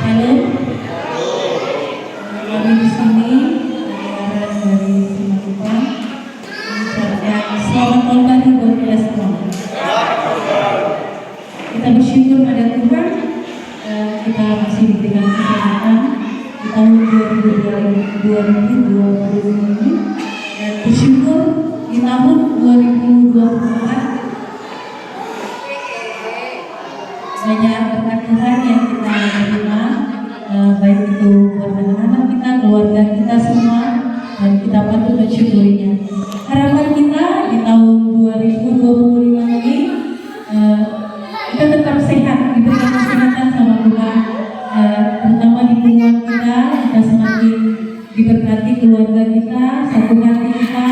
Shalom. Kami di sini adalah dari Simatupang mengucapkan selamat tahun baru buat kita semua. Kita bersyukur pada Tuhan, kita masih diberikan kesehatan di tahun 2020 ini, dan bersyukur di tahun 2024 banyak berkat Tuhan yang kita terima, baik itu buat anak-anak kita, keluarga kita semua, dan kita patut bersyukurinya. Harapan kita di tahun 2025 ini kita tetap sehat, diberikan kesehatan sama Tuhan, terutama di lingkungan kita semakin diberkati, keluarga kita, satu hati kita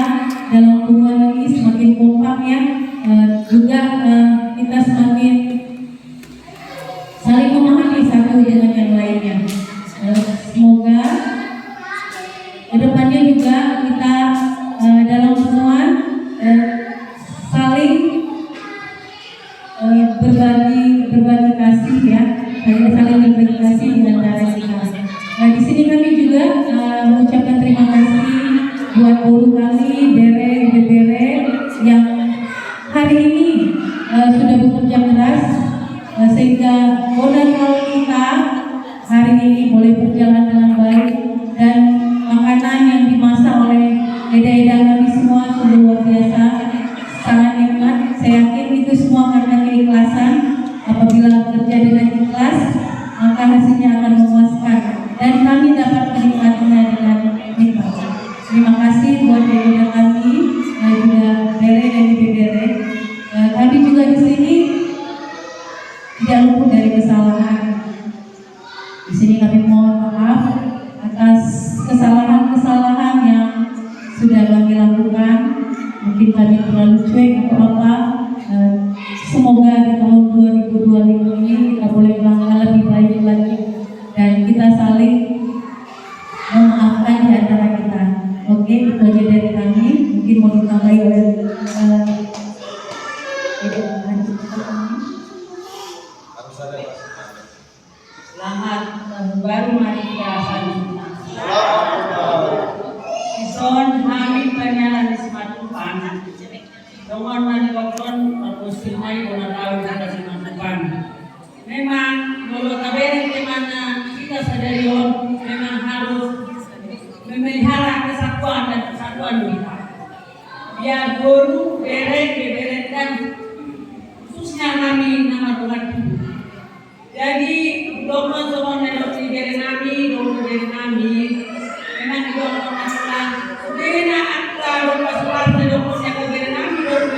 dalam hubungan ini semakin kompak ya, juga kita semakin saling memahami satu dengan yang lainnya. Semoga kedepannya juga kita dalam hubungan saling berbagi kasih ya, saling berbagi kasih dengan cara kita. Di sini kami juga mengucapkan terima kasih buat guru kami, Bere yang hari ini sudah bekerja keras, sehingga modal kita hari ini boleh berjalan dengan baik, dan makanan yang dimasak oleh eda-eda kami semua sudah luar biasa, sangat nikmat. Saya yakin itu semua karena keikhlasan. Apabila bekerja dengan ikhlas, maka hasilnya akan memuaskan dan kami dapat menikmatinya dengan nikmat. Terima kasih buat eda kami, juga Bere dan Bere. Kami juga di sini tidak luput dari kesalahan. Di sini kami mohon maaf atas kesalahan-kesalahan yang sudah kami lakukan. Mungkin kami terlalu cuek atau apa. Semoga di tahun 2025 ini kita boleh melangkah lebih baik lagi dan kita saling memaafkan di antara kita. Oke, itu aja dari kami. Mungkin mau ditambahi oleh Selamat tahun baru, mari kita saling. Ison kami penyalan di Simatupang. Dongon mani wakon musim mai bona tahun kita Simatupang. Memang kalau tabere di mana kita sadarion memang harus memelihara kesatuan dan persatuan kita. Biar guru, bere dan khususnya kami nama Tuhan. Jadi dokter semua dari nami, memang dokter masalah. Bina akta dokter suara dokter yang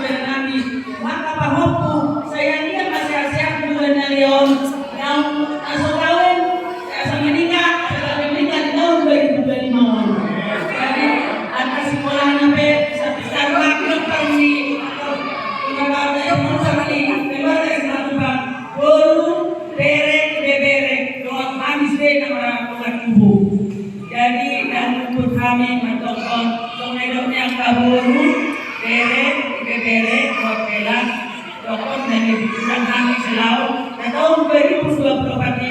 dari nami, maka pahoku saya ini masih siap juga nalion yang asal menikah di tahun 2025. Jadi atas sekolah nape sarwa dokter ini atau yang sama ini keluar dari Simatupang guru bere doa kami sudah orang Tuhan Ibu. Jadi dan untuk kami menonton sonedok yang kaburu bere wakilan dokter dan dibutuhkan kami selalu. Dan tahun 2024 kami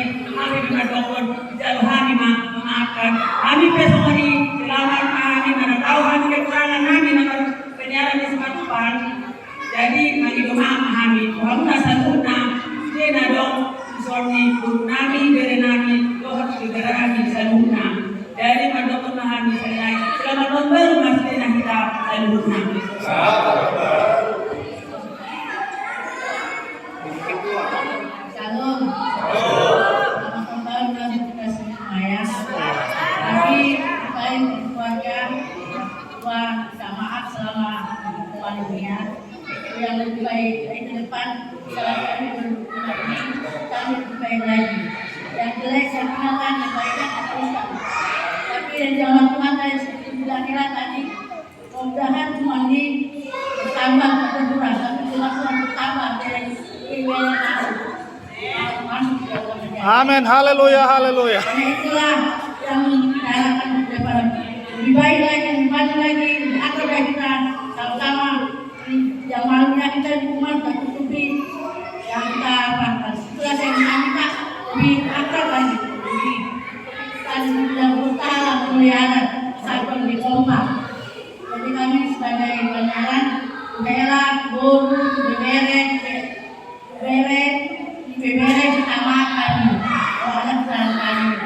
menonton jalur kami memaafkan. Kami besok hari selamat kami mana tahu kami kekurangan kami nama penyiaran di Simatupang. Jadi kami memahami bahwa sempurna dia dong. Suami guru nami, bere nami, doa negara kami saluna. Dari mandok memahami saya. Selamat tahun baru mas dena kita saluna. Shalom. Selamat tahun baru kami kita semua ya. Tapi selain keluarga, tua maaf selama pandemi. Yang lebih baik ke depan setelah kami berhubungan ini kami lebih baik lagi. Yang jelek saya kenalkan, yang baiknya kita usah. Tapi yang jangan Tuhan dari seperti bulan kira tadi, mudah-mudahan semua ini bertambah berkurang, tapi jelas Tuhan bertambah dari wilayah masuk ke dalam kerjaan. Amin, haleluya, haleluya. Karena itulah yang kita harapkan kepada lebih baik lagi, lebih maju lagi, agar kita sama-sama yang malunya kita di rumah kita tutupi yang kita apa. Setelah saya minta lebih akrab lagi. kami, Tuhan kami.